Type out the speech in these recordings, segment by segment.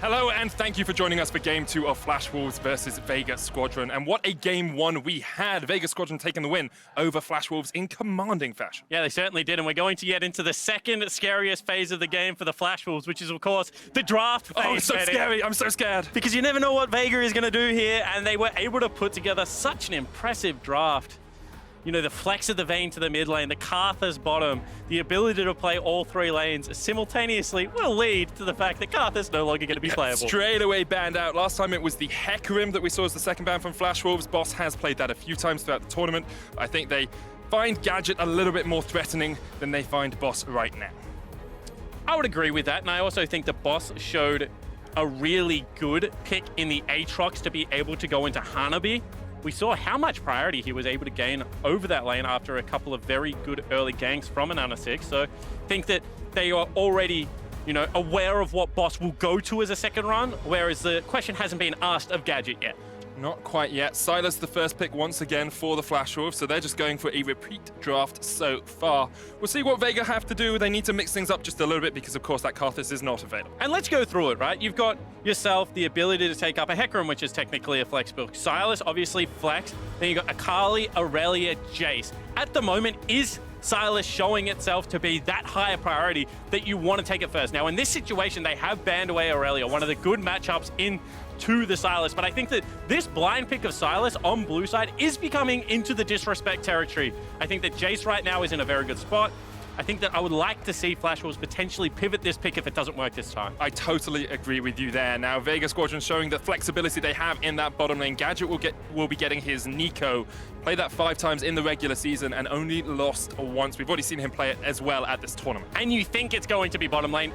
Hello and thank you for joining us for Game 2 of Flash Wolves versus Vega Squadron. And what a Game 1 we had. Vega Squadron taking the win over Flash Wolves in commanding fashion. Yeah, they certainly did, and we're going to get into the second scariest phase of the game for the Flash Wolves, which is, of course, the draft phase. Oh, it's so scary. I'm so scared. Because you never know what Vega is going to do here, and they were able to put together such an impressive draft. You know, the flex of the Vayne to the mid lane, the Karthus bottom, the ability to play all three lanes simultaneously will lead to the fact that Karthus no longer going to be playable. Straight away banned out. Last time it was the Hecarim that we saw as the second ban from Flash Wolves. Boss has played that a few times throughout the tournament. I think they find Gadget a little bit more threatening than they find Boss right now. I would agree with that, and I also think that Boss showed a really good pick in the Aatrox to be able to go into Hanabi. We saw how much priority he was able to gain over that lane after a couple of very good early ganks from an AHaHaCiK. So I think that they are already, you know, aware of what Boss will go to as a second run, whereas the question hasn't been asked of Gadget yet. Not quite yet. Sylas the first pick once again for the Flash Wolves, so they're just going for a repeat draft so far. We'll see what Vega have to do. They need to mix things up just a little bit because, of course, that Karthus is not available. And let's go through it, right? You've got yourself the ability to take up a Hecarim, which is technically a flex build. Sylas, obviously flex. Then you've got Akali, Aurelia, Jace. At the moment, is Sylas showing itself to be that higher priority that you want to take it first? Now, in this situation, they have banned away Aurelia, one of the good matchups to the Sylas, but I think that this blind pick of Sylas on blue side is becoming into the disrespect territory. I think that Jace right now is in a very good spot. I think that I would like to see Flash Wolves potentially pivot this pick if it doesn't work this time. I totally agree with you there. Now, Vega Squadron showing the flexibility they have in that bottom lane. Gadget will be getting his Neeko. Played that 5 times in the regular season and only lost once. We've already seen him play it as well at this tournament. And you think it's going to be bottom lane.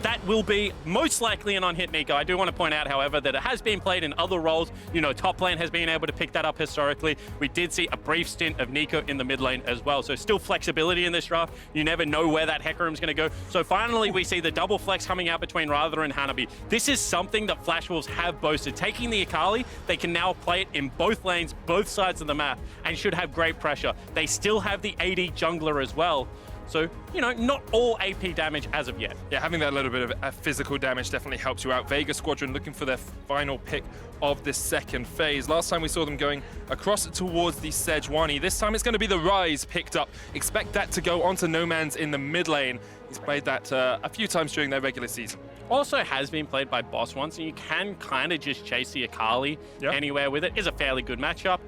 That will be most likely an on-hit Neeko. I do want to point out, however, that it has been played in other roles. You know, top lane has been able to pick that up historically. We did see a brief stint of Neeko in the mid lane as well. So still flexibility in this draft. You never know where that Hecarim's going to go. So finally, we see the double flex coming out between Ryze and Hanabi. This is something that Flash Wolves have boasted. Taking the Akali, they can now play it in both lanes, both sides of the map, and should have great pressure. They still have the AD jungler as well. So, you know, not all AP damage as of yet. Yeah, having that little bit of physical damage definitely helps you out. Vega Squadron looking for their final pick of this second phase. Last time we saw them going across towards the Sejuani. This time it's going to be the Ryze picked up. Expect that to go onto Nomanz in the mid lane. He's played that a few times during their regular season. Also has been played by Boss once, and you can kind of just chase the Akali anywhere with it. Is a fairly good matchup.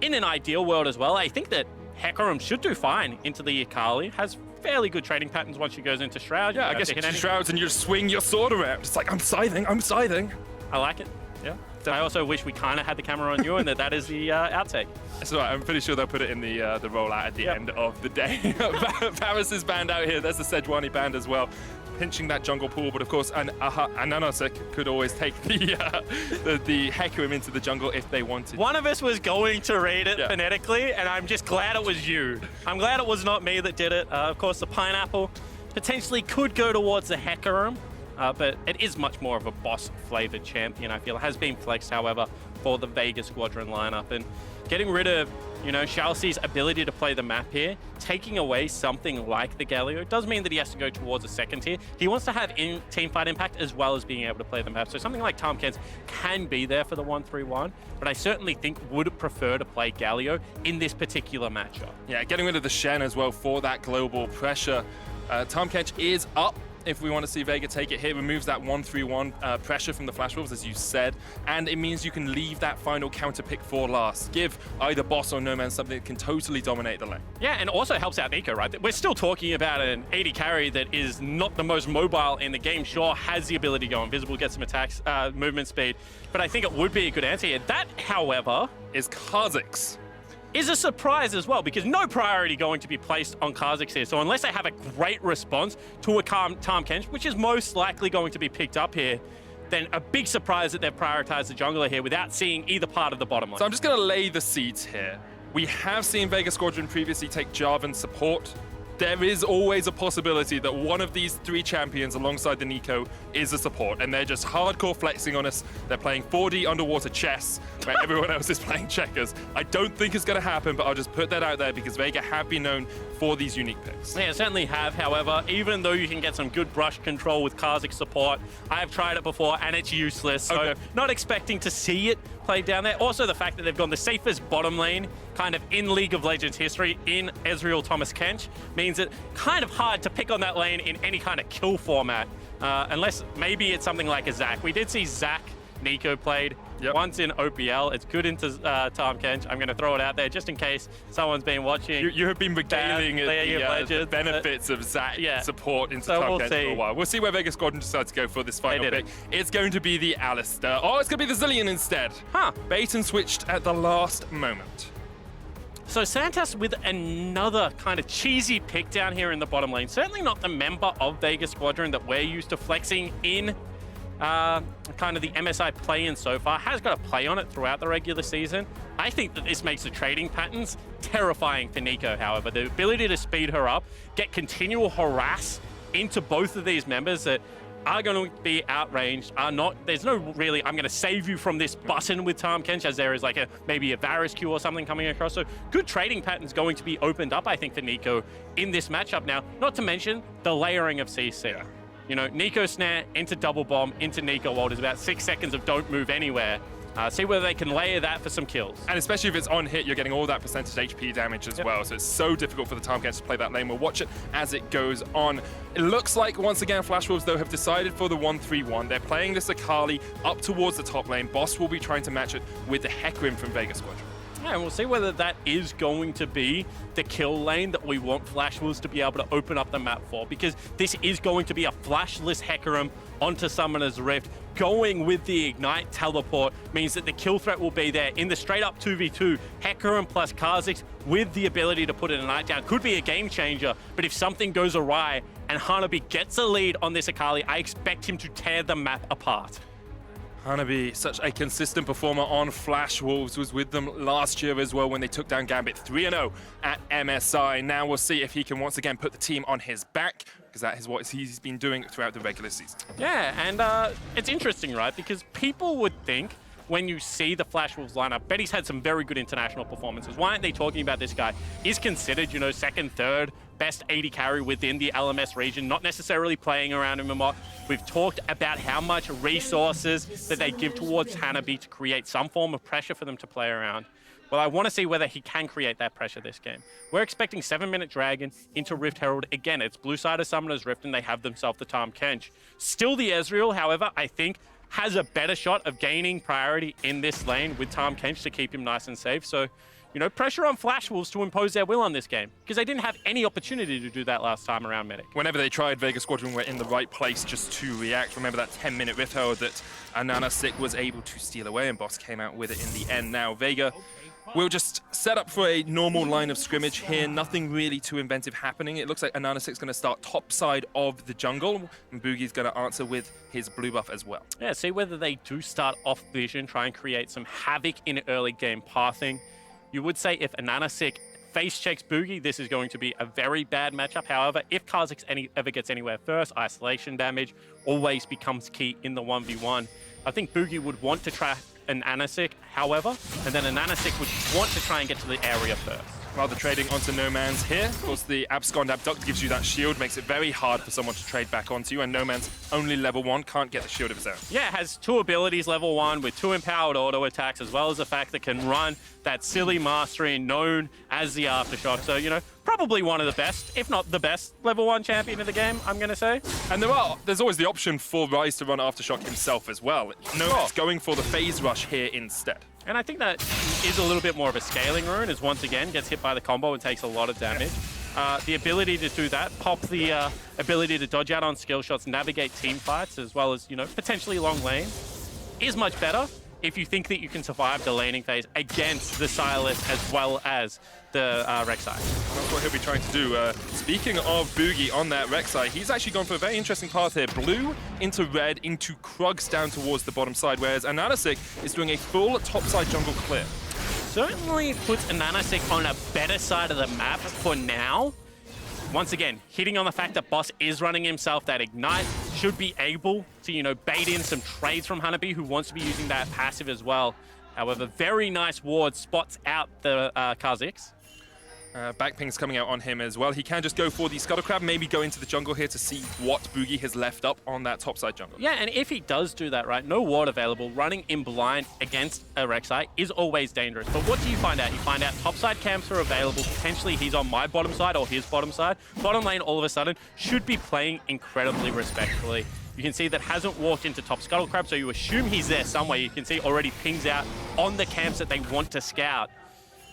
In an ideal world as well, I think that Hecarim should do fine into the Akali. Has fairly good trading patterns once she goes into Shroud. Yeah, I guess you Shrouds and you just swing your sword around. It's like, I'm scything, I'm scything. I like it. Yeah. I also wish we kind of had the camera on you and that is the outtake. That's right. I'm pretty sure they'll put it in the rollout at the end of the day. Paris is banned out here. There's the Sejuani banned as well. Pinching that jungle pool, but of course an AHaHaCiK could always take the Hecarim into the jungle if they wanted. One of us was going to read it phonetically, and I'm just glad it was you. I'm glad it was not me that did it. Of course, the pineapple potentially could go towards the Hecarim, but it is much more of a boss-flavored champion, I feel. It has been flexed, however, for the Vega Squadron lineup, and getting rid of, you know, ShiauC's ability to play the map here, taking away something like the Galio, does mean that he has to go towards a second tier. He wants to have teamfight impact as well as being able to play the map. So something like Tahm can be there for the 1-3-1, but I certainly think would prefer to play Galio in this particular matchup. Yeah, getting rid of the Shen as well for that global pressure. Tahm is up. If we want to see Vega take it here, removes that 1-3-1 pressure from the Flash Wolves, as you said, and it means you can leave that final counter pick for last. Give either Boss or Nomanz something that can totally dominate the lane. Yeah, and also helps out Neeko, right? We're still talking about an AD carry that is not the most mobile in the game. Sure, has the ability to go invisible, get some attacks, movement speed, but I think it would be a good answer here. That, however, is Kha'Zix. Is a surprise as well, because no priority going to be placed on Kha'Zix here. So unless they have a great response to a Tahm Kench, which is most likely going to be picked up here, then a big surprise that they've prioritized the jungler here without seeing either part of the bottom lane. So I'm just going to lay the seeds here. We have seen Vega Squadron previously take Jarvan support there is always a possibility that one of these 3 champions alongside the Neeko is a support, and they're just hardcore flexing on us. They're playing 4D underwater chess, where everyone else is playing checkers. I don't think it's going to happen, but I'll just put that out there because Vega have been known for these unique picks. Yeah, certainly have. However, even though you can get some good brush control with Kha'Zix support, I have tried it before and it's useless, so not expecting to see it played down there. Also, the fact that they've gone the safest bottom lane kind of in League of Legends history in Ezreal Thomas Kench means it kind of hard to pick on that lane in any kind of kill format, unless maybe it's something like a Zac. We did see Zac Neeko played once in OPL. It's good into Tahm Kench. I'm going to throw it out there just in case someone's been watching. You have been regaling the benefits of Zac support into Tahm Kench for a while. We'll see where Vega Squadron decides to go for this final pick. It's going to be the Alistar. Oh, it's going to be the Zilean instead. Bait and switched at the last moment. So Santas with another kind of cheesy pick down here in the bottom lane. Certainly not the member of Vega Squadron that we're used to flexing in kind of the MSI play-in so far. Has got a play on it throughout the regular season. I think that this makes the trading patterns terrifying for Neeko, however. The ability to speed her up, get continual harass into both of these members that are going to be outranged, there's no really, I'm going to save you from this button with Tahm Kench, as there is like maybe a Varus Q or something coming across. So good trading patterns going to be opened up, I think, for Neeko in this matchup now. Not to mention the layering of CC. You know, Neeko snare into double bomb into Neeko ult is about 6 seconds of don't move anywhere. See whether they can layer that for some kills. And especially if it's on hit, you're getting all that percentage HP damage as well. So it's so difficult for the Tahm Kench to play that lane. We'll watch it as it goes on. It looks like, once again, Flash Wolves, though, have decided for the 1-3-1. They're playing this Akali up towards the top lane. Boss will be trying to match it with the Hecarim from Vega Squadron. Yeah, and we'll see whether that is going to be the kill lane that we want Flash Wolves to be able to open up the map for, because this is going to be a flashless Hecarim onto Summoner's Rift. Going with the Ignite teleport means that the kill threat will be there in the straight up 2v2. Hecarim plus Kha'Zix with the ability to put an Ignite down could be a game changer, but if something goes awry and Hanabi gets a lead on this Akali, I expect him to tear the map apart. Hanabi, such a consistent performer on Flash Wolves, was with them last year as well when they took down Gambit 3-0 at MSI. Now we'll see if he can once again put the team on his back, because that is what he's been doing throughout the regular season. Yeah, and it's interesting, right? Because people would think when you see the Flash Wolves lineup, Betty's had some very good international performances. Why aren't they talking about this guy? He's considered, you know, second, third best AD carry within the LMS region, not necessarily playing around him a lot. We've talked about how much resources that they give towards Hanabi to create some form of pressure for them to play around. Well, I want to see whether he can create that pressure this game. We're expecting 7-minute Dragon into Rift Herald. Again, it's blue side of Summoner's Rift, and they have themselves the Tahm Kench. Still the Ezreal, however, I think has a better shot of gaining priority in this lane with Tahm Kench to keep him nice and safe. So, you know, pressure on Flash Wolves to impose their will on this game, because they didn't have any opportunity to do that last time around Medic. Whenever they tried, Vega Squadron were in the right place just to react. Remember that 10-minute Rift Herald that AHaHaCiK was able to steal away, and Boss came out with it in the end. Now, Vega will just set up for a normal line of scrimmage here. Nothing really too inventive happening. It looks like AHaHaCiK's going to start top side of the jungle, and Bugi's going to answer with his blue buff as well. Yeah, see whether they do start off vision, try and create some havoc in early game pathing. You would say if AHaHaCiK face checks Bugi, this is going to be a very bad matchup. However, if Kha'Zix ever gets anywhere first, isolation damage always becomes key in the 1v1. I think Bugi would want to try an AHaHaCiK, however, and then AHaHaCiK would want to try and get to the area first. Rather trading onto Nomanz here. Of course, the Abscond Abduct gives you that shield, makes it very hard for someone to trade back onto you, and Nomanz, only level 1, can't get the shield of his own. Yeah, has 2 abilities level 1 with 2 empowered auto attacks, as well as the fact that can run that silly mastery known as the Aftershock. So, you know, probably one of the best, if not the best, level 1 champion of the game, I'm going to say. And there's always the option for Ryze to run Aftershock himself as well. Nomanz going for the phase rush here instead. And I think that is a little bit more of a scaling rune, as once again gets hit by the combo and takes a lot of damage. The ability to do that, pop the ability to dodge out on skill shots, navigate team fights, as well as, you know, potentially long lane, is much better if you think that you can survive the laning phase against the Sylas as well as the Rek'Sai. That's what he'll be trying to do. Speaking of Bugi on that Rek'Sai, he's actually gone for a very interesting path here. Blue into red into Krugs down towards the bottom side, whereas AHaHaCiK is doing a full topside jungle clear. Certainly puts AHaHaCiK on a better side of the map for now. once again, hitting on the fact that Boss is running himself, that Ignite should be able to, you know, bait in some trades from Hanabi, who wants to be using that passive as well. However, very nice ward spots out the Kha'Zix. Back ping's coming out on him as well. He can just go for the Scuttle Crab, maybe go into the jungle here to see what Bugi has left up on that topside jungle. Yeah, and if he does do that, right, no ward available, running in blind against a Rek'Sai is always dangerous. But what do you find out? You find out topside camps are available. Potentially he's on my bottom side or his bottom side. Bottom lane, all of a sudden, should be playing incredibly respectfully. You can see that hasn't walked into top Scuttle Crab, so you assume he's there somewhere. You can see already pings out on the camps that they want to scout.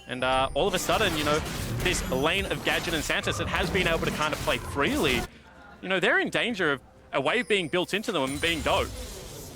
And all of a sudden, you know, this lane of Gadget and Santos that has been able to kind of play freely, you know, they're in danger of a wave being built into them and being dope.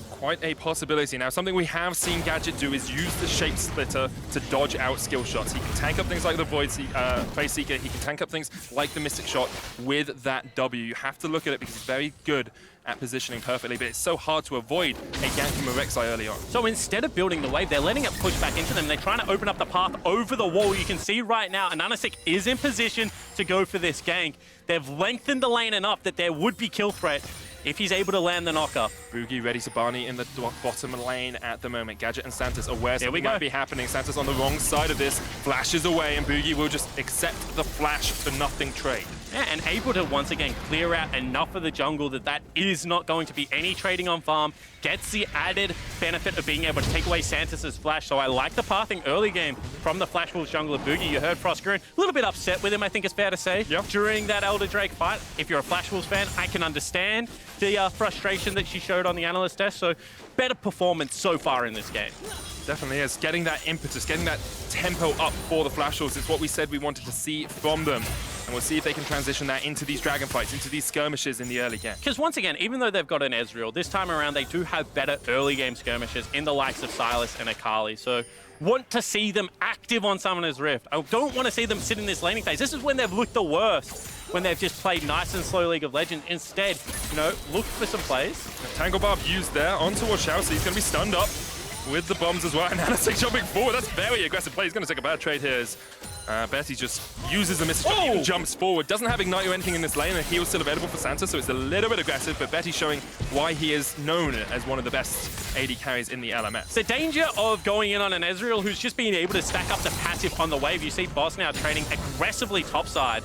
Quite a possibility. Now, something we have seen Gadget do is use the Shape Splitter to dodge out skill shots. He can tank up things like the Phase Seeker. He can tank up things like the Mystic Shot with that W. You have to look at it because he's very good at positioning perfectly, but it's so hard to avoid a gank from a Rek'Sai early on. So instead of building the wave, they're letting it push back into them. They're trying to open up the path over the wall. You can see right now, AHaHaCiK is in position to go for this gank. They've lengthened the lane enough that there would be kill threat if he's able to land the knocker. Bugi ready to Barney in the bottom lane at the moment. Gadget and Santos aware something might be happening. Santos on the wrong side of this, flashes away, and Bugi will just accept the flash for nothing trade. Yeah, and able to once again clear out enough of the jungle that is not going to be any trading on farm. Gets the added benefit of being able to take away Santos's flash. So I like the pathing early game from the Flash Wolves jungler Bugi. You heard Frostgreen a little bit upset with him, I think it's fair to say, during that Elder Drake fight. If you're a Flash Wolves fan, I can understand the frustration that she showed on the analyst desk. So better performance so far in this game. Definitely is. Getting that impetus, getting that tempo up for the Flash Wolves is what we said we wanted to see from them. And we'll see if they can transition that into these dragon fights, into these skirmishes in the early game. Because once again, even though they've got an Ezreal, this time around they do have better early game skirmishes in the likes of Sylas and Akali. So want to see them active on Summoner's Rift. I don't want to see them sit in this laning phase. This is when they've looked the worst, when they've just played nice and slow League of Legends. Instead, you know, look for some plays. Tangle Barb used there on towards ShiauC, so he's going to be stunned up with the bombs as well. And AHaHaCiK jumping forward. That's very aggressive play. He's going to take a bad trade here. Betty just uses the Mystic Shot, even jumps forward. Doesn't have Ignite or anything in this lane, and heal still available for Santos, so it's a little bit aggressive, but Betty showing why he is known as one of the best AD carries in the LMS. The danger of going in on an Ezreal who's just being able to stack up the passive on the wave. You see Boss now trading aggressively topside.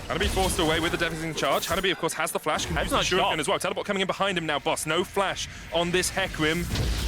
Hanabi forced away with the devastating charge. Hanabi, of course, has the flash, can use the shuriken as well. Teleport coming in behind him now, Boss. No flash on this Hecarim.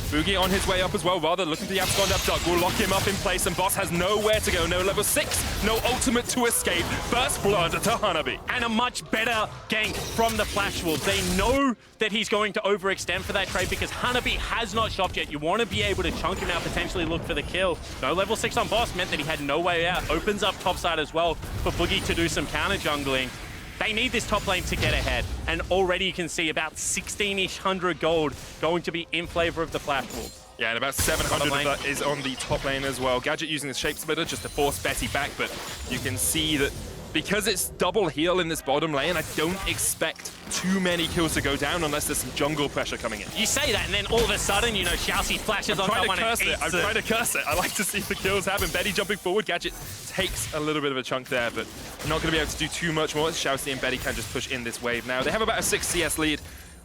Bugi on his way up as well, rather looking for the abscond up duck. Will lock him up in place, and Boss has nowhere to go. No level 6, no ultimate to escape. Burst blood to Hanabi. And a much better gank from the Flash Wolves. They know that he's going to overextend for that trade because Hanabi has not shopped yet. You want to be able to chunk him out, potentially look for the kill. No level 6 on Boss meant that he had no way out. Opens up topside as well for Bugi to do some counter jungling. They need this top lane to get ahead, and already you can see about 1,600 gold going to be in favor of the Flash Wolves. Yeah, and about 700 of that is on the top lane as well. Gadget using the Shape Splitter just to force Betty back, but you can see that because it's double heal in this bottom lane, I don't expect too many kills to go down unless there's some jungle pressure coming in. You say that, and then all of a sudden, you know, ShiauC flashes on someone and eats it. I'm trying to curse it. I like to see the kills happen. Betty jumping forward. Gadget takes a little bit of a chunk there, but not going to be able to do too much more. ShiauC and Betty can just push in this wave now. They have about a 6 CS lead.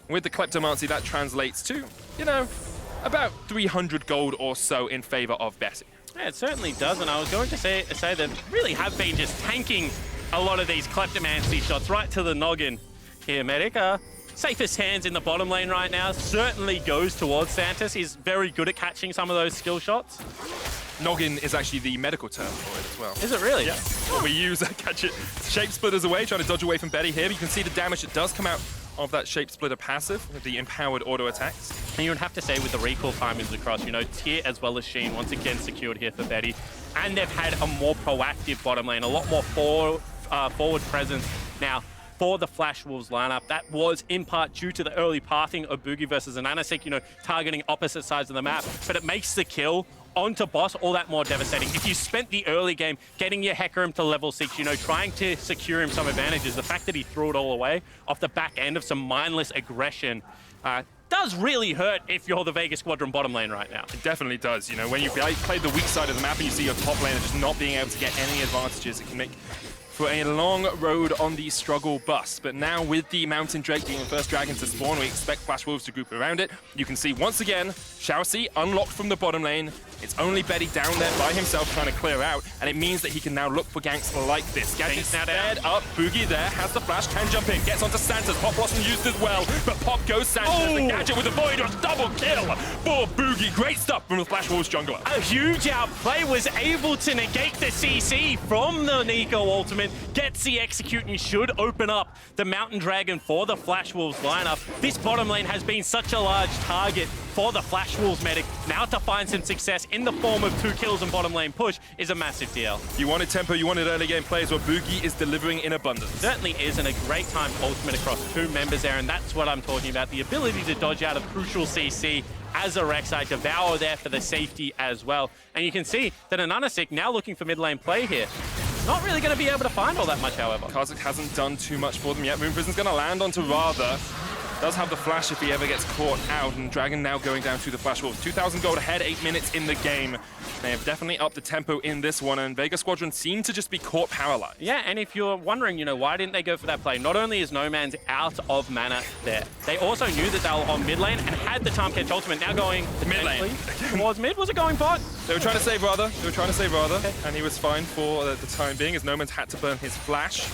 With the Kleptomancy, that translates to, you know, about 300 gold or so in favor of Betty. Yeah, it certainly does, and I was going to say that really have been just tanking a lot of these Kleptomancy shots right to the noggin here, Medic. Safest hands in the bottom lane right now certainly goes towards Santos. He's very good at catching some of those skill shots. Noggin is actually the medical term for it as well. Is it really? Yeah. What we use, Gadget Shape Splitters away, trying to dodge away from Betty here. But you can see the damage that does come out of that Shape Splitter passive with the empowered auto attacks. And you would have to say with the recall timings across, you know, Tyr as well as Sheen once again secured here for Betty. And they've had a more proactive bottom lane, a lot more forward presence now for the Flash Wolves lineup. That was in part due to the early pathing of Bugi versus AHaHaCiK, you know, targeting opposite sides of the map. But it makes the kill onto Boss all that more devastating. If you spent the early game getting your Hecarim to level 6, you know, trying to secure him some advantages, the fact that he threw it all away off the back end of some mindless aggression does really hurt if you're the Vega Squadron bottom lane right now. It definitely does. You know, when you play the weak side of the map and you see your top laner just not being able to get any advantages, it can make for a long road on the struggle bus. But now with the Mountain Drake being the first dragon to spawn, we expect Flash Wolves to group around it. You can see once again, ShiauC unlocked from the bottom lane. It's only Betty down there by himself trying to clear out, and it means that he can now look for ganks like this. Gadget's now dead up, Bugi there, has the flash, can jump in, gets onto Santa's, Pop Blossom used as well, but Pop goes Santa's, the Gadget with the Void Rush, double kill for Bugi. Great stuff from the Flash Wolves jungler. A huge outplay, was able to negate the CC from the Neeko ultimate, gets the execute and should open up the Mountain Dragon for the Flash Wolves lineup. This bottom lane has been such a large target for the Flash Wolves medic. Now to find some success in the form of 2 kills and bottom lane push is a massive deal. You wanted tempo, you wanted early game plays, what Bugi is delivering in abundance. Certainly is, and a great time ultimate across 2 members there, and that's what I'm talking about. The ability to dodge out of crucial CC as a Rek'Sai, Devour there for the safety as well. And you can see that an AHaHaCiK now looking for mid lane play here. Not really going to be able to find all that much, however. Kha'Zix hasn't done too much for them yet. Moon Prison's going to land onto Rather. Does have the flash if he ever gets caught out, and Dragon now going down to the Flash Wolves. 2,000 gold ahead, 8 minutes in the game. They have definitely upped the tempo in this one, and Vega Squadron seem to just be caught paralyzed. Yeah, and if you're wondering, you know, why didn't they go for that play? Not only is Nomanz out of mana there, they also knew that they were on mid lane and had the Tahm Kench ultimate. Now going mid lane towards mid. Was it going bot? They were trying to save Rather. Okay. And he was fine for the time being, as Nomanz had to burn his flash.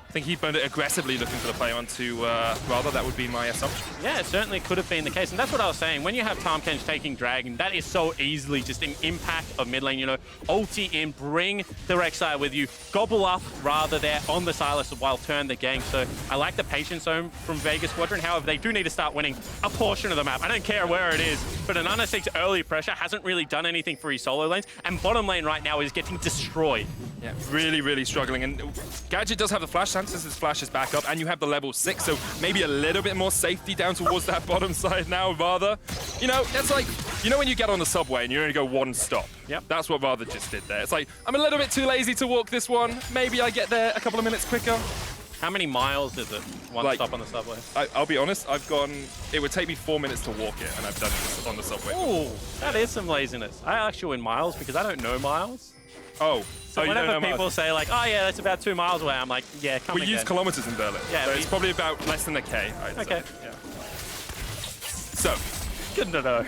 I think he burned it aggressively looking for the play onto Rather. That would be my assumption. Yeah, it certainly could have been the case. And that's what I was saying. When you have Tahm Kench taking Dragon, that is so easily just an impact of mid lane. You know, ulti in, bring the Rek'Sai with you, gobble up Rather there on the Sylas while turn the gank. So I like the patience zone from Vega Squadron. However, they do need to start winning a portion of the map. I don't care where it is, but an AHaHaCiK's early pressure hasn't really done anything for his solo lanes. And bottom lane right now is getting destroyed. Yeah, really, really struggling. And Gadget does have the flash, Santa's flash is back up, and you have the level 6, so maybe a little bit more safety down towards that bottom side now, Rather. You know, it's like, you know when you get on the subway and you only go 1 stop? Yep. That's what Rather just did there. It's like, I'm a little bit too lazy to walk this one. Maybe I get there a couple of minutes quicker. How many miles is it, one stop on the subway? I'll be honest, it would take me 4 minutes to walk it, and I've done this on the subway. Ooh, that is some laziness. I actually win miles because I don't know miles. Oh. So whenever people say like, oh yeah, that's about 2 miles away, I'm like, yeah, come We use kilometers in Berlin. Yeah, so it's probably about less than a K. Okay. Yeah. So. Good to know.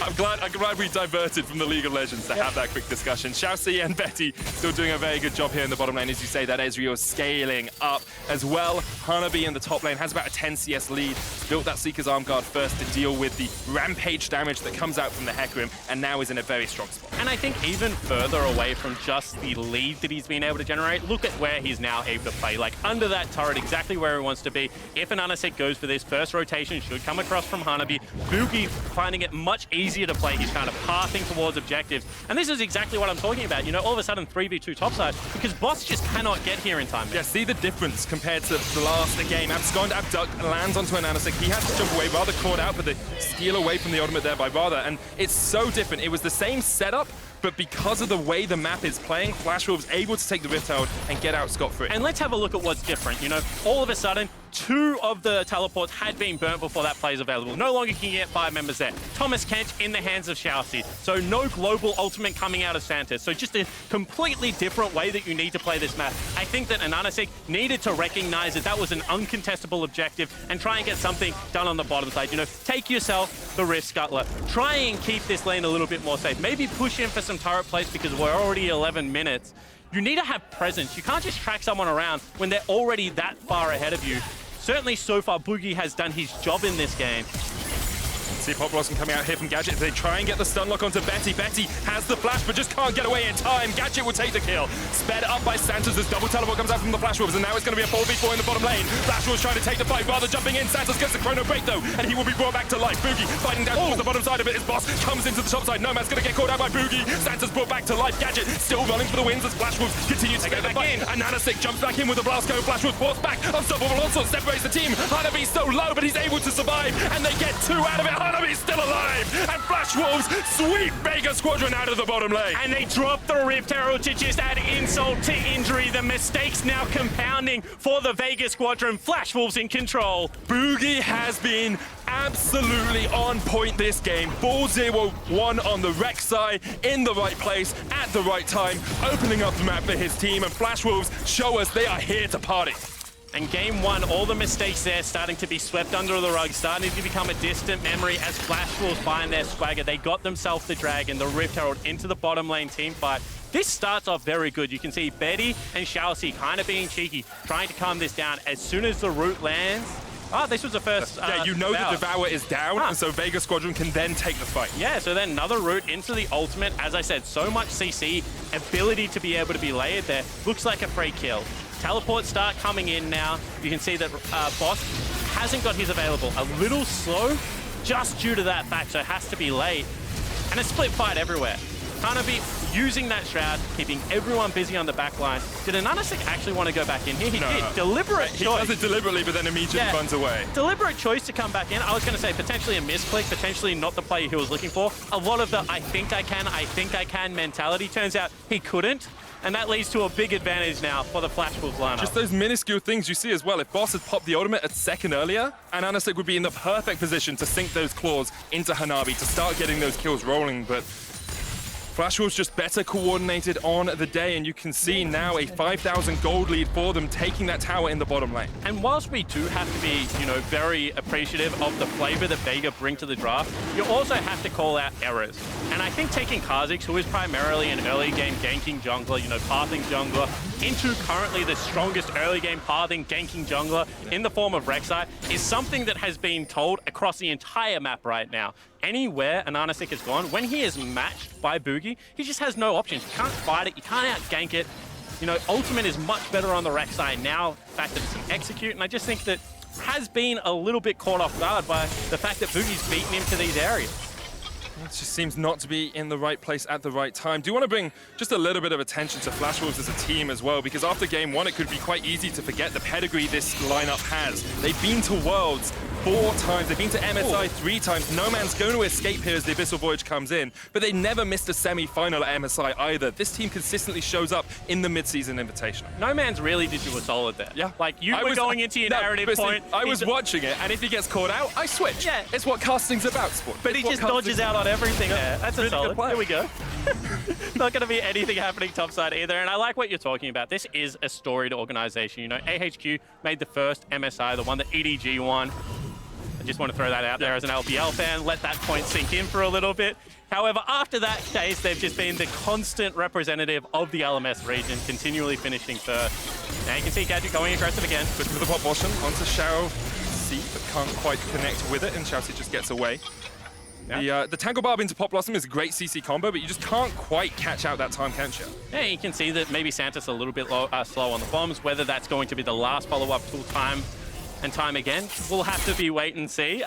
I'm glad we diverted from the League of Legends to have that quick discussion. ShiauC and Betty still doing a very good job here in the bottom lane, as you say, that Ezreal scaling up as well. Hanabi in the top lane has about a 10 CS lead, built that Seeker's Arm Guard first to deal with the rampage damage that comes out from the Hecarim, and now is in a very strong spot. And I think even further away from just the lead that he's been able to generate, look at where he's now able to play. Like under that turret, exactly where he wants to be. If an AHaHaCiK goes for this, first rotation should come across from Hanabi. Bugi finding it much easier to play. He's kind of pathing towards objectives. And this is exactly what I'm talking about. You know, all of a sudden 3v2 topside, because bots just cannot get here in time. Yeah, see the difference compared to the last game. Abscond, Abduct, lands onto an AHaHaCiK. He has to jump away, Rather caught out, but the steal away from the ultimate there by Rather. And it's so different. It was the same setup, but because of the way the map is playing, Flash Wolves able to take the Rift Herald and get out scot-free. And let's have a look at what's different. You know, all of a sudden, 2 of the teleports had been burnt before that play is available. No longer can you get 5 members there. Thomas Kench in the hands of ShiauC. So no global ultimate coming out of Santa's. So just a completely different way that you need to play this map. I think that an AHaHaCiK needed to recognize that that was an uncontestable objective and try and get something done on the bottom side. You know, take yourself the Rift Scuttler. Try and keep this lane a little bit more safe. Maybe push in for some turret plays because we're already 11 minutes. You need to have presence. You can't just track someone around when they're already that far ahead of you. Certainly so far, Bugi has done his job in this game. See Pop Blossom coming out here from Gadget. They try and get the stun lock onto Betty. Betty has the flash, but just can't get away in time. Gadget will take the kill. Sped up by Santa's as double teleport comes out from the Flash Wolves, and now it's going to be a 4v4 in the bottom lane. Flash Wolves trying to take the fight, Rather jumping in. Santa's gets the chrono break though, and he will be brought back to life. Bugi fighting down towards the bottom side of it. His boss comes into the top side. Noman's going to get caught out by Bugi. Santa's brought back to life. Gadget still running for the wins as Flash Wolves continue to get back in. And AHaHaCiK jumps back in with a blast cone. Flash Wolves forced back. Unstoppable onslaught separates the team. Hanabi's so low, but he's able to survive, and they get 2 out of it. Hanabi's still alive, and Flash Wolves sweep Vega Squadron out of the bottom lane. And they drop the Rift Herald to just add insult to injury. The mistakes now compounding for the Vega Squadron. Flash Wolves in control. Bugi has been absolutely on point this game. Ball 0-1 on the Rek'Sai, in the right place, at the right time, opening up the map for his team, and Flash Wolves show us they are here to party. And game one, all the mistakes there starting to be swept under the rug, starting to become a distant memory as Flash Wolves find their swagger. They got themselves the Dragon, the Rift Herald into the bottom lane team fight. This starts off very good. You can see Betty and ShiauC kind of being cheeky, trying to calm this down. As soon as the root lands, this was the first yeah, you know the Devour is down, and so Vega Squadron can then take the fight. Yeah, so then another route into the ultimate. As I said, so much CC, ability to be able to be layered there. Looks like a free kill. Teleports start coming in now. You can see that Boss hasn't got his available. A little slow, just due to that fact, so it has to be late. And a split fight everywhere. Hanabi using that Shroud, keeping everyone busy on the back line. Did AHaHaCiK actually want to go back in here? He did. Deliberate choice. He does it deliberately, but then immediately runs away. Deliberate choice to come back in. I was going to say potentially a misclick, potentially not the play he was looking for. A lot of the I think I can mentality. Turns out he couldn't. And that leads to a big advantage now for the Flash Wolves lineup. Just those minuscule things you see as well. If Boss had popped the ultimate a second earlier, AHaHaCiK would be in the perfect position to sink those claws into Hanabi to start getting those kills rolling, but Flash Wolves just better coordinated on the day, and you can see now a 5,000 gold lead for them, taking that tower in the bottom lane. And whilst we do have to be, very appreciative of the flavor that Vega bring to the draft, you also have to call out errors. And I think taking Kha'Zix, who is primarily an early game ganking jungler, pathing jungler, into currently the strongest early game pathing ganking jungler in the form of Rek'Sai, is something that has been told across the entire map right now. Anywhere AHaHaCiK has gone, when he is matched by Bugi, he just has no options. You can't fight it, you can't out-gank it. Ultimate is much better on the Rek'Sai now, the fact that it's an execute, and I just think that has been a little bit caught off guard by the fact that Bugi's beaten him to these areas. It just seems not to be in the right place at the right time. Do you want to bring just a little bit of attention to Flash Wolves as a team as well? Because after game one, it could be quite easy to forget the pedigree this lineup has. They've been to Worlds 4 times. They've been to MSI 3 times. Nomanz going to escape here as the Abyssal Voyage comes in, but they never missed a semi-final at MSI either. This team consistently shows up in the mid-season Invitational. Nomanz really did you a solid there. Yeah. Like, you were going into your narrative point. I was watching it, and if he gets caught out, I switch. Yeah. It's what casting's about, sport. But he just dodges out on everything. Yeah, that's a solid. Here we go. Not going to be anything happening topside either, and I like what you're talking about. This is a storied organization. AHaHaCiK made the first MSI, the one that EDG won. I just want to throw that out there as an LPL fan. Let that point sink in for a little bit. However, after that case, they've just been the constant representative of the LMS region, continually finishing first. Now you can see Gadget going aggressive again. Looking for the pop portion onto ShiauC, but can't quite connect with it, and ShiauC just gets away. Yeah. The Tangle Barb into Pop Blossom is a great CC combo, but you just can't quite catch out that Tahm Kench. Yeah, you can see that maybe Santa's a little bit slow on the bombs. Whether that's going to be the last follow-up tool time and time again, we'll have to be wait and see.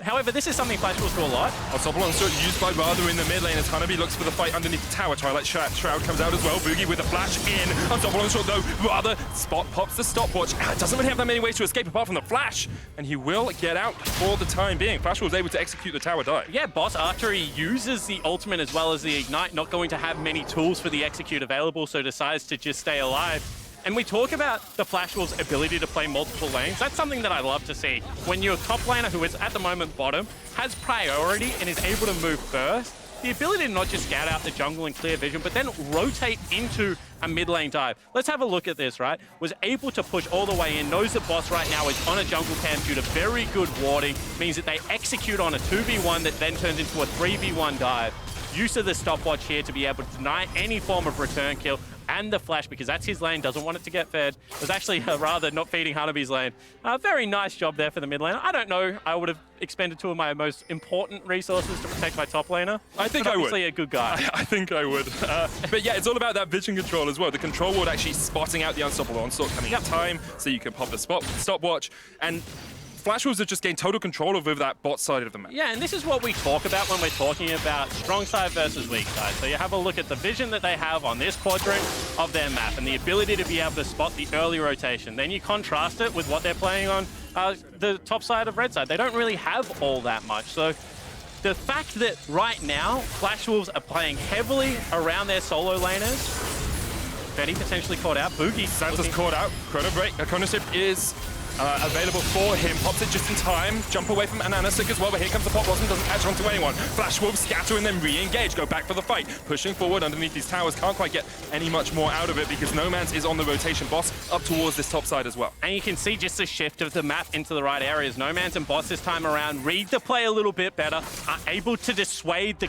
However, this is something Flash Wolves do a lot. Ensemble used by Rather in the mid lane as Hanabi looks for the fight underneath the tower. Twilight Shroud comes out as well. Bugi with the flash in. Ensemble though, Rather spot pops the stopwatch. Doesn't really have that many ways to escape apart from the flash. And he will get out for the time being. Flash was able to execute the tower dive. Yeah, Boss Archery uses the ultimate as well as the ignite. Not going to have many tools for the execute available, so decides to just stay alive. And we talk about the Flash Wolves' ability to play multiple lanes. That's something that I love to see. When your top laner, who is at the moment bottom, has priority and is able to move first, the ability to not just scout out the jungle and clear vision, but then rotate into a mid lane dive. Let's have a look at this, right? Was able to push all the way in, knows that Boss right now is on a jungle camp due to very good warding, means that they execute on a 2v1 that then turns into a 3v1 dive. Use of the stopwatch here to be able to deny any form of return kill, and the flash, because that's his lane, doesn't want it to get fed. It was actually rather not feeding Hanabi's lane. Very nice job there for the mid laner. I don't know, I would have expended 2 of my most important resources to protect my top laner. I think I would. Obviously a good guy. I think I would. But yeah, it's all about that vision control as well. The control ward actually spotting out the unstoppable onslaught coming in time, so you can pop the stopwatch. And Flash Wolves have just gained total control over that bot side of the map. Yeah, and this is what we talk about when we're talking about strong side versus weak side. So you have a look at the vision that they have on this quadrant of their map and the ability to be able to spot the early rotation. Then you contrast it with what they're playing on the top side of red side. They don't really have all that much. So the fact that right now, Flash Wolves are playing heavily around their solo laners. Betty potentially caught out. Bugi. Santa's caught out. Chrono Break. A Chrono Shift is available for him. Pops it just in time. Jump away from AHaHaCiK as well, but here comes the Pop Blossom. Doesn't catch on to anyone. Flash Wolves scatter and then re-engage. Go back for the fight. Pushing forward underneath these towers. Can't quite get any much more out of it because Nomanz is on the rotation. Boss up towards this top side as well. And you can see just the shift of the map into the right areas. Nomanz and Boss this time around read the play a little bit better. Are able to dissuade the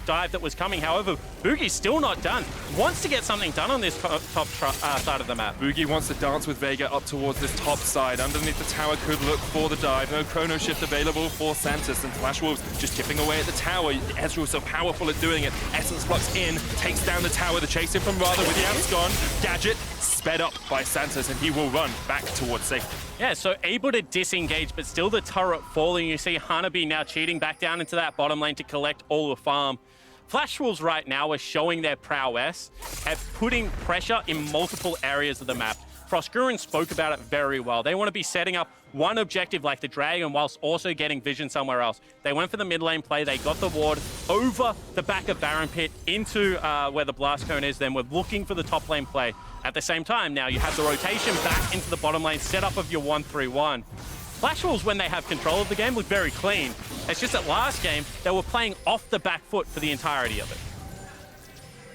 dive that was coming. However, Bugi's still not done. Wants to get something done on this top side of the map. Bugi wants to dance with Vega up towards this top side. Underneath the tower could look for the dive. No Chrono Shift available for Santos, and Flash Wolves just chipping away at the tower. Ezreal so powerful at doing it. Essence Flux in, takes down the tower. The chase in from Radha with the outs gone. Gadget sped up by Santos, and he will run back towards safety. Yeah, so able to disengage, but still the turret falling. You see Hanabi now cheating back down into that bottom lane to collect all the farm. Flash Wolves right now are showing their prowess at putting pressure in multiple areas of the map. Frostgurren spoke about it very well. They want to be setting up one objective like the Dragon whilst also getting vision somewhere else. They went for the mid lane play. They got the ward over the back of Baron Pit into where the Blast Cone is. Then we're looking for the top lane play. At the same time, now you have the rotation back into the bottom lane setup of your 1-3-1. Flash Wolves, when they have control of the game, look very clean. It's just that last game, they were playing off the back foot for the entirety of it.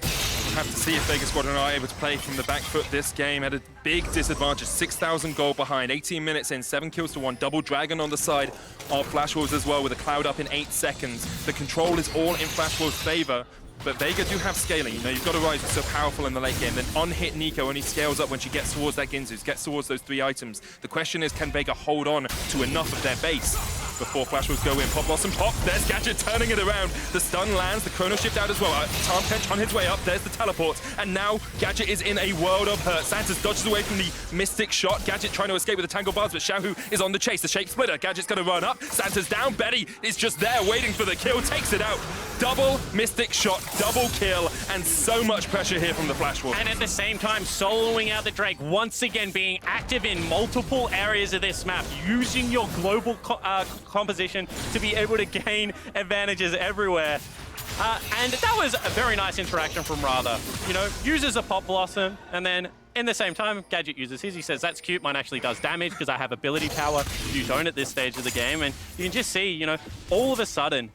We'll have to see if Vega Squadron are able to play from the back foot this game at a big disadvantage. 6,000 gold behind, 18 minutes in, 7 kills to 1. Double Dragon on the side of Flash Wolves as well with a Cloud up in 8 seconds. The control is all in Flash Wolves' favor. But Vega do have scaling. You know, you've got a Ryze who's so powerful in the late game. Then on-hit Neeko only scales up when she gets towards that Ginzu, gets towards those 3 items. The question is, can Vega hold on to enough of their base before Flash Wolves go in? Pop Blossom, pop. There's Gadget turning it around. The stun lands, the Chrono Shift out as well. Tahm Kench on his way up. There's the teleport. And now Gadget is in a world of hurt. Santos dodges away from the Mystic shot. Gadget trying to escape with the Tangle Bars, but ShiauC is on the chase. The Shape Splitter. Gadget's going to run up. Santos down. Betty is just there waiting for the kill. Takes it out. Double Mystic shot, double kill, and so much pressure here from the Flash Wolves. And at the same time, soloing out the Drake, once again being active in multiple areas of this map, using your global composition to be able to gain advantages everywhere. And that was a very nice interaction from Radha. You know, uses a Pop Blossom, and then in the same time, Gadget uses his. He says, that's cute, mine actually does damage because I have ability power. You don't at this stage of the game. And you can just see, you know, all of a sudden,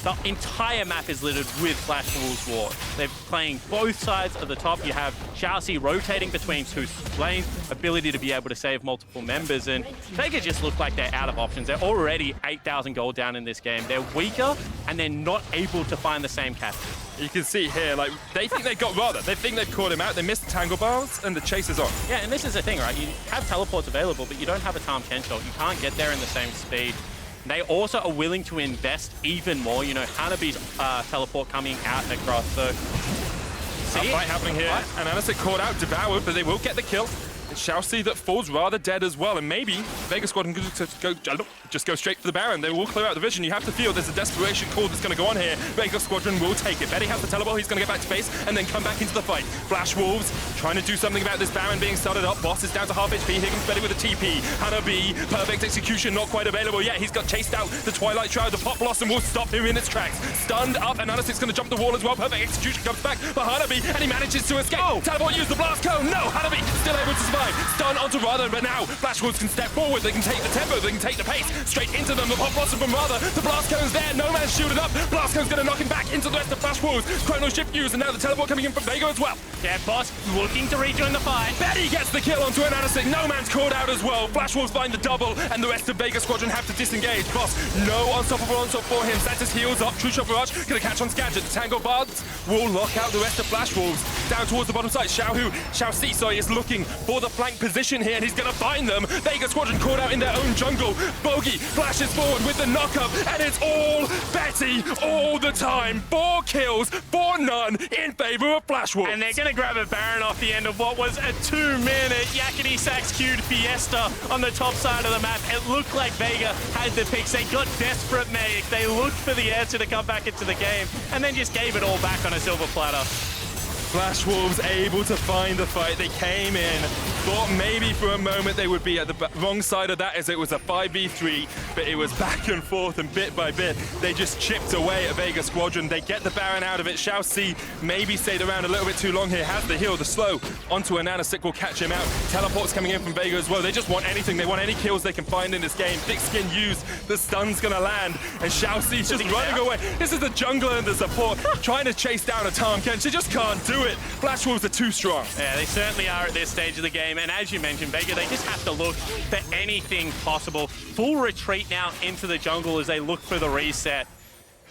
the entire map is littered with Flash Wolves War. They're playing both sides of the top. You have ShiauC rotating between 2 lanes, ability to be able to save multiple members, and Vega just look like they're out of options. They're already 8,000 gold down in this game. They're weaker, and they're not able to find the same capture. You can see here, like, they think they've got Radha. They think they've caught him out. They missed the Tangle Bars, and the chase is on. Yeah, and this is the thing, right? You have teleports available, but you don't have a Tahm Kench ult. You can't get there in the same speed. They also are willing to invest even more. You know, Hanabi's teleport coming out across, so... See? Fight happening here. And AHaHaCiK caught out, devoured, but they will get the kill. And ShiauC that falls rather dead as well. And maybe Vega Squadron could just go straight for the Baron. They will clear out the vision. You have to feel there's a desperation call that's going to go on here. Vega Squadron will take it. Betty has the teleport. He's going to get back to base and then come back into the fight. Flash Wolves trying to do something about this Baron being started up. Boss is down to half HP. Here comes Betty with a TP. Hanabi, perfect execution, not quite available yet. He's got chased out. The Twilight Shroud, the Pop Blossom will stop him in its tracks. Stunned up, and AHaHaCiK's going to jump the wall as well. Perfect execution comes back for Hanabi, and he manages to escape. Oh. Teleport, use the Blast Cone. No, Hanabi still able to survive. Stun onto Radha, but now Flash Wolves can step forward. They can take the tempo, they can take the pace. Straight into them, the Pop Blossom from Radha. The Blast Cone's there, Nomanz shielded up. Blast Cone's going to knock him back into the rest of Flash Wolves. Chrono Shift used, and now the teleport coming in from Vega as well. Yeah, Boss looking to rejoin the fight. Betty gets the kill onto an AHaHaCiK. Nomanz caught out as well. Flash Wolves find the double, and the rest of Vega Squadron have to disengage. Boss, no unstoppable onslaught for him. Santos heals up. True Shot Barrage going to catch on Gadget. The Tangle Bards will lock out the rest of Flash Wolves. Down towards the bottom side, ShiauC is looking for the flank position here, and he's going to find them. Vega Squadron caught out in their own jungle. Bugi flashes forward with the knock-up, and it's all Betty all the time. 4 kills for none in favor of Flash Wolves. And they're going to grab a Baron off the end of what was a 2-minute Yakety Sax queued fiesta on the top side of the map. It looked like Vega had the picks. They got desperate, mate. They looked for the answer to come back into the game, and then just gave it all back on a silver platter. Flash Wolves able to find the fight. They came in Thought maybe for a moment they would be at the wrong side of that as it was a 5v3, but it was back and forth, and bit by bit, they just chipped away at Vega Squadron. They get the Baron out of it. ShiauC maybe stayed around a little bit too long here, has the heal, the slow, onto a AHaHaCiK will catch him out. Teleports coming in from Vega as well. They just want anything. They want any kills they can find in this game. Thick Skin used, the stun's gonna land, and ShiauC's just running away. This is the jungler and the support trying to chase down a Tahm Kench. They just can't do it. Flash Wolves are too strong. Yeah, they certainly are at this stage of the game, and as you mentioned, Vega, they just have to look for anything possible. Full retreat now into the jungle as they look for the reset.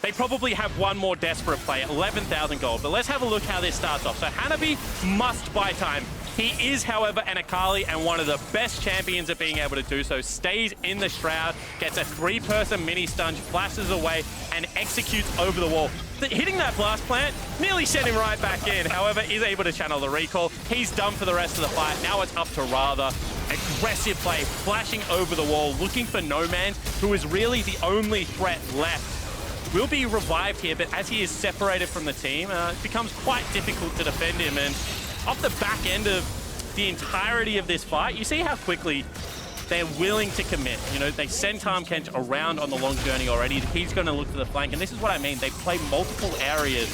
They probably have one more desperate play, 11,000 gold, but let's have a look how this starts off. So Hanabi must buy time. He is, however, an Akali and one of the best champions at being able to do so. Stays in the Shroud, gets a 3-person mini stun, flashes away, and executes over the wall. Hitting that blast plant nearly sent him right back in. However, he's able to channel the recall. He's done for the rest of the fight. Now it's up to Rather. Aggressive play, flashing over the wall, looking for Nomanz, who is really the only threat left. Will be revived here, but as he is separated from the team, it becomes quite difficult to defend him. And off the back end of the entirety of this fight, you see how quickly they're willing to commit. You know, they send Tahm Kench around on the long journey already. He's going to look to the flank, and this is what I mean. They play multiple areas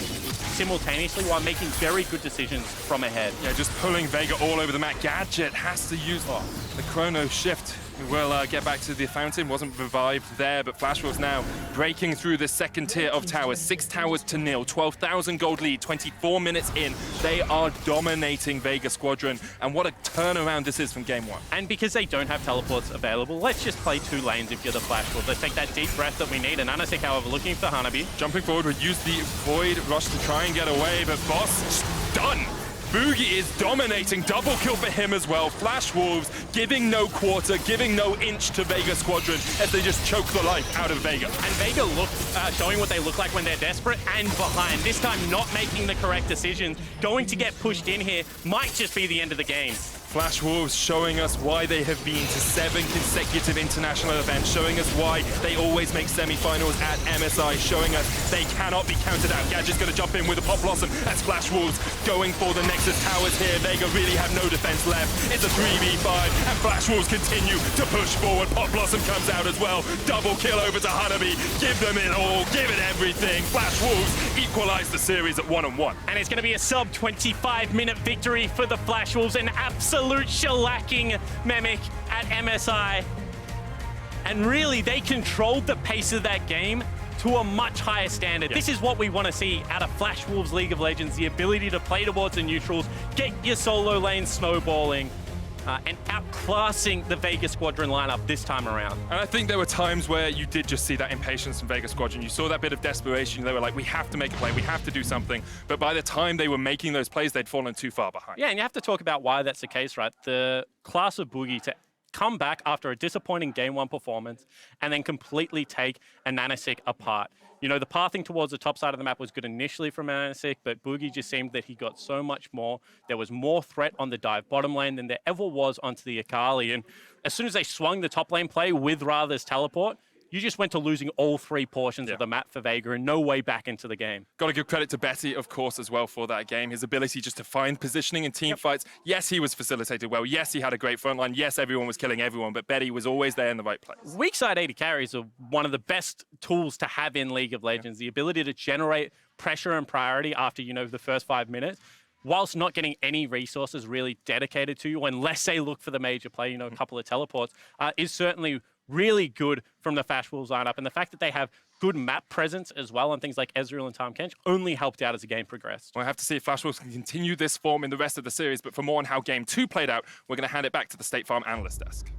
simultaneously while making very good decisions from ahead. Yeah, just pulling Vega all over the map. Gadget has to use the chrono shift. We'll get back to the fountain. Wasn't revived there, but Flash Wolves now breaking through the second tier of towers. 6 towers to 0, 12,000 gold lead, 24 minutes in. They are dominating Vega Squadron, and what a turnaround this is from game 1. And because they don't have teleports available, let's just play 2 lanes if you're the Flash Wolves. Let's take that deep breath that we need. And AHaHaCiK, however, looking for Hanabi. Jumping forward, would use the Void Rush to try and get away, but Boss done. Bugi is dominating, double kill for him as well. Flash Wolves giving no quarter, giving no inch to Vega Squadron as they just choke the life out of Vega. And Vega showing what they look like when they're desperate and behind. This time not making the correct decisions. Going to get pushed in here might just be the end of the game. Flash Wolves showing us why they have been to 7 consecutive international events, showing us why they always make semi-finals at MSI, showing us they cannot be counted out. Gadget's going to jump in with a Pop Blossom as Flash Wolves going for the Nexus towers here. Vega really have no defense left. It's a 3v5, and Flash Wolves continue to push forward. Pop Blossom comes out as well. Double kill over to Hanabi. Give them it all, give it everything. Flash Wolves equalize the series at 1-1. And it's going to be a sub-25-minute victory for the Flash Wolves, an absolute shellacking Mimic at MSI. And really, they controlled the pace of that game to a much higher standard. Yeah. This is what we want to see out of Flash Wolves League of Legends, the ability to play towards the neutrals, get your solo lane snowballing, and outclassing the Vega Squadron lineup this time around. And I think there were times where you did just see that impatience from Vega Squadron. You saw that bit of desperation. They were like, we have to make a play, we have to do something. But by the time they were making those plays, they'd fallen too far behind. Yeah, and you have to talk about why that's the case, right? The class of Bugi to come back after a disappointing Game 1 performance and then completely take a AHaHaCiK apart. You know, the pathing towards the top side of the map was good initially from AHaHaCiK, but Bugi just seemed that he got so much more. There was more threat on the dive bottom lane than there ever was onto the Akali. And as soon as they swung the top lane play with Rather's teleport, you just went to losing all 3 portions of the map for Vega and no way back into the game. Got to give credit to Betty, of course, as well for that game. His ability just to find positioning in team fights. Yes, he was facilitated well. Yes, he had a great front line. Yes, everyone was killing everyone, but Betty was always there in the right place. Weak side AD carries are one of the best tools to have in League of Legends. The ability to generate pressure and priority after, you know, the first 5 minutes, whilst not getting any resources really dedicated to you, unless they look for the major play, you know, a couple of teleports, is certainly really good from the Flash Wolves lineup. And the fact that they have good map presence as well on things like Ezreal and Tahm Kench only helped out as the game progressed. We'll have to see if Flash Wolves can continue this form in the rest of the series. But for more on how Game 2 played out, we're going to hand it back to the State Farm analyst desk.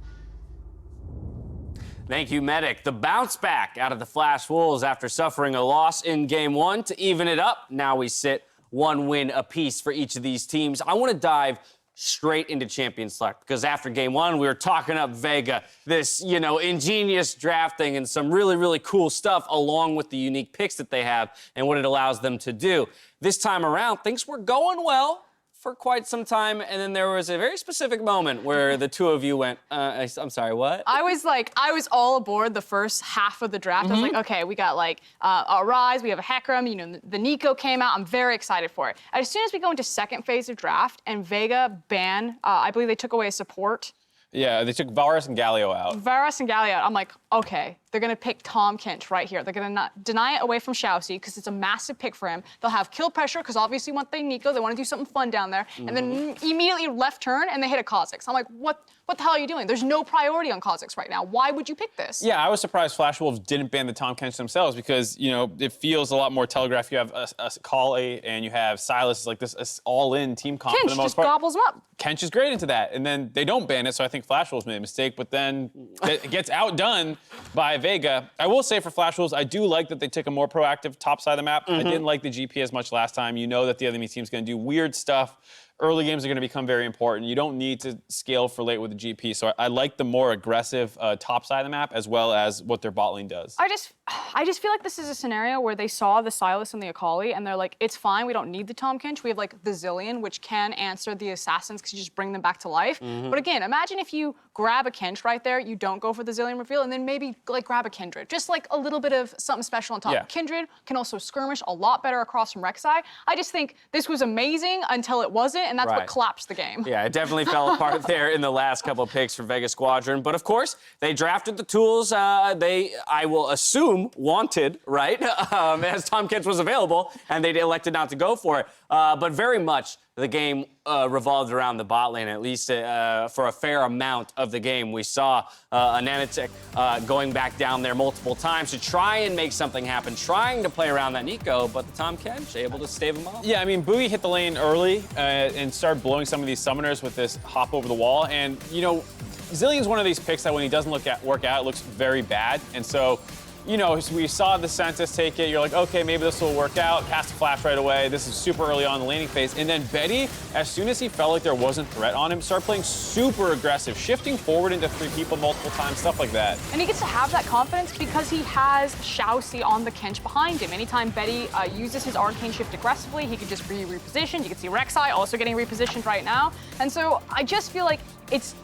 Thank you, Medic. The bounce back out of the Flash Wolves after suffering a loss in Game 1 to even it up. Now we sit 1 win apiece for each of these teams. I want to dive straight into Champion Select because after Game 1, we were talking up Vega, this, you know, ingenious drafting and some really, really cool stuff along with the unique picks that they have and what it allows them to do. This time around, things were going well for quite some time, and then there was a very specific moment where the two of you went, I'm sorry, what? I was all aboard the first half of the draft. I was like, okay, we got like a Ryze, we have a Hecarim, you know, the Neeko came out. I'm very excited for it. As soon as we go into second phase of draft and Vega ban, I believe they took away support. Yeah, they took Varus and Galio out. Varus and Galio, I'm like, okay, they're gonna pick Tahm Kench right here. They're gonna not deny it away from ShiauC because it's a massive pick for him. They'll have kill pressure because obviously want they Neeko, they want to do something fun down there, and then immediately left turn and they hit a Kha'Zix. I'm like, what the hell are you doing? There's no priority on Kha'Zix right now. Why would you pick this? Yeah, I was surprised Flash Wolves didn't ban the Tahm Kench themselves because, you know, it feels a lot more telegraphed. You have Akali and you have Sylas. It's like this all-in team comp for the Kench most just part. gobbles them up. Kench is great into that, and then they don't ban it, so I think Flash Wolves made a mistake, but then it gets outdone by Vega. I will say for Flash Wolves, I do like that they took a more proactive top side of the map. I didn't like the GP as much last time. You know that the enemy team's gonna do weird stuff. Early games are going to become very important. You don't need to scale for late with the GP. So I like the more aggressive top side of the map as well as what their bot lane does. I just feel like this is a scenario where they saw the Sylas and the Akali and they're like, it's fine, we don't need the Tahm Kench. We have like the Zilean, which can answer the assassins because you just bring them back to life. But again, imagine if you grab a Kench right there, you don't go for the Zilean reveal, and then maybe like grab a Kindred. Just like a little bit of something special on top. Yeah. Kindred can also skirmish a lot better across from Rek'Sai. I just think this was amazing until it wasn't, and that's what Right. collapsed the game. Yeah, it definitely fell apart there in the last couple of picks for Vega Squadron. But of course, they drafted the tools they, I will assume, wanted, right? As Tahm Kench was available, and they elected not to go for it. But very much the game revolved around the bot lane, at least for a fair amount of the game. We saw AHaHaCiK going back down there multiple times to try and make something happen, trying to play around that Neeko, but the Tahm Kench able to stave him off. Yeah, I mean, Bugi hit the lane early and started blowing some of these summoners with this hop over the wall. And, you know, Zilean's one of these picks that when he doesn't work out, it looks very bad. And so, you know, we saw the Sentinels take it. You're like, okay, maybe this will work out. Cast a flash right away. This is super early on in the laning phase. And then Betty, as soon as he felt like there wasn't threat on him, started playing super aggressive, shifting forward into 3 people multiple times, stuff like that. And he gets to have that confidence because he has ShiauC on the Kench behind him. Anytime Betty uses his arcane shift aggressively, he could just be repositioned. You can see Rek'Sai also getting repositioned right now. And so I just feel like it's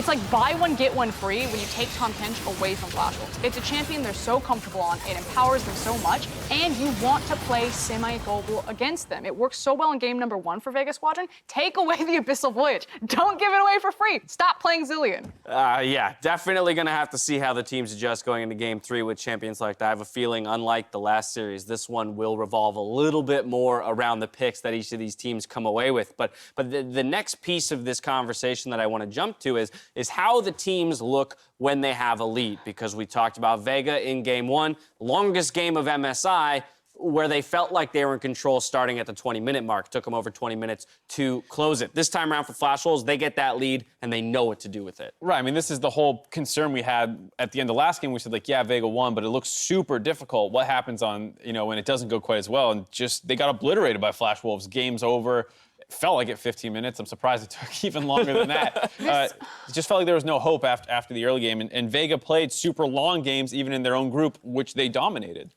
like buy one, get one free when you take Tahm Kench away from Flash Wolves. It's a champion they're so comfortable on, it empowers them so much, and you want to play semi-global against them. It works so well in game number 1 for Vega Squadron. Take away the Abyssal Voyage. Don't give it away for free. Stop playing Zilean. Yeah, definitely going to have to see how the teams adjust going into game 3 with champions like that. I have a feeling, unlike the last series, this one will revolve a little bit more around the picks that each of these teams come away with. But the next piece of this conversation that I want to jump to is how the teams look when they have a lead, because we talked about Vega in game 1, longest game of MSI, where they felt like they were in control starting at the 20-minute mark. Took them over 20 minutes to close it. This time around for Flash Wolves, they get that lead, and they know what to do with it. Right, I mean, this is the whole concern we had at the end of last game. We said, like, yeah, Vega won, but it looks super difficult. What happens on, you know, when it doesn't go quite as well? And just, they got obliterated by Flash Wolves. Game's over. Felt like at 15 minutes. I'm surprised it took even longer than that. It just felt like there was no hope after the early game. And Vega played super long games, even in their own group, which they dominated.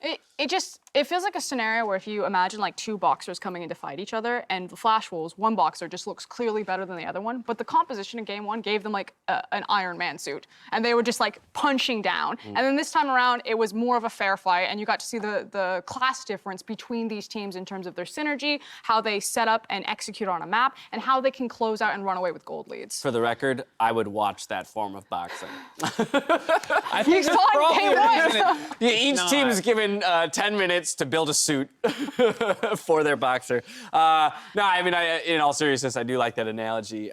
It feels like a scenario where if you imagine like 2 boxers coming in to fight each other, and the Flash Wolves, one boxer just looks clearly better than the other one, but the composition in game 1 gave them like an Iron Man suit, and they were just like punching down. And then this time around, it was more of a fair fight, and you got to see the class difference between these teams in terms of their synergy, how they set up and execute on a map, and how they can close out and run away with gold leads. For the record, I would watch that form of boxing. I think You that's saw it in probably game the 1. reason Yeah, each not. team is given 10 minutes to build a suit for their boxer. No, I mean, in all seriousness, I do like that analogy.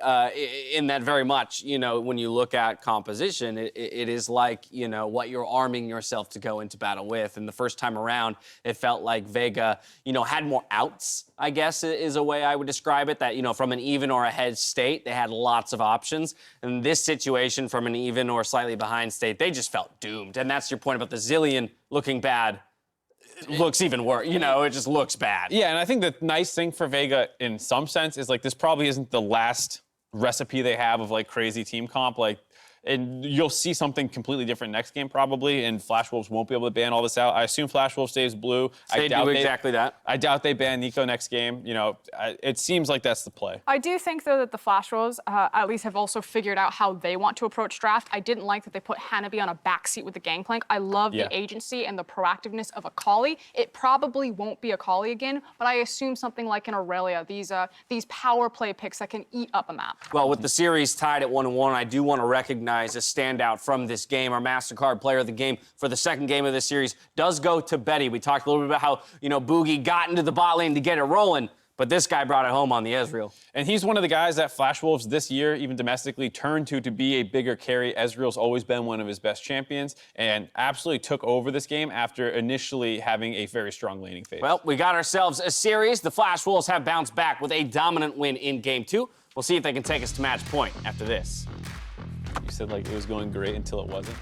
In that very much, you know, when you look at composition, it is like, you know, what you're arming yourself to go into battle with. And the first time around, it felt like Vega, you know, had more outs, I guess is a way I would describe it. That, you know, from an even or ahead state, they had lots of options. In this situation, from an even or slightly behind state, they just felt doomed. And that's your point about the Zilean looking bad. Looks even worse, you know, it just looks bad. Yeah, and I think the nice thing for Vega in some sense is like this probably isn't the last recipe they have of like crazy team comp. Like and you'll see something completely different next game probably, and Flash Wolves won't be able to ban all this out. I assume Flash Wolves stays blue. They do exactly that. I doubt they ban Neeko next game. You know, it seems like that's the play. I do think, though, that the Flash Wolves at least have also figured out how they want to approach draft. I didn't like that they put Hanabi on a backseat with the Gangplank. I love the agency and the proactiveness of Akali. It probably won't be Akali again, but I assume something like an Aurelia, these power play picks that can eat up a map. Well, with the series tied at 1-1, I do want to recognize a standout from this game. Our MasterCard player of the game for the second game of this series does go to Betty. We talked a little bit about how, you know, Bugi got into the bot lane to get it rolling, but this guy brought it home on the Ezreal. And he's one of the guys that Flash Wolves this year, even domestically, turned to be a bigger carry. Ezreal's always been one of his best champions and absolutely took over this game after initially having a very strong laning phase. Well, we got ourselves a series. The Flash Wolves have bounced back with a dominant win in Game 2. We'll see if they can take us to match point after this. You said like it was going great until it wasn't.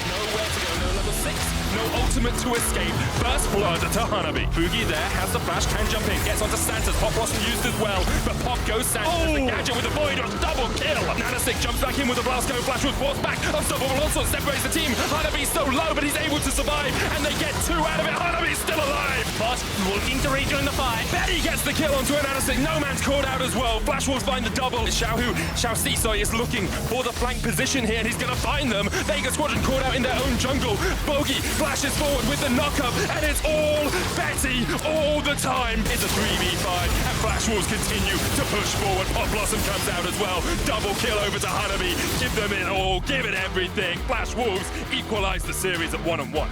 Nowhere to go, no level 6. No ultimate to escape. First blood to Hanabi. Bugi there has the flash, can jump in, gets onto Santa's. Pop Blossom used as well, but Pop goes Santa's. The Gadget with the Void on double kill. AHaHaCiK jumps back in with the blast, going Flash was forced back. Unstoppable onslaught separates the team. Hanabi's so low, but he's able to survive, and they get 2 out of it. Hanabi's still alive. Boss looking to rejoin the fight. Betty gets the kill onto AHaHaCiK. Nomanz caught out as well. Flash Wolves find the double. ShiauC is looking for the flank position here, and he's going to find them. Vega Squadron caught out in their own jungle. Bugi flashes forward with the knock-up, and it's all Betty all the time. It's a 3v5, and Flash Wolves continue to push forward. Pop Blossom comes out as well. Double kill over to Hanabi. Give them it all. Give it everything. Flash Wolves equalize the series at 1-1.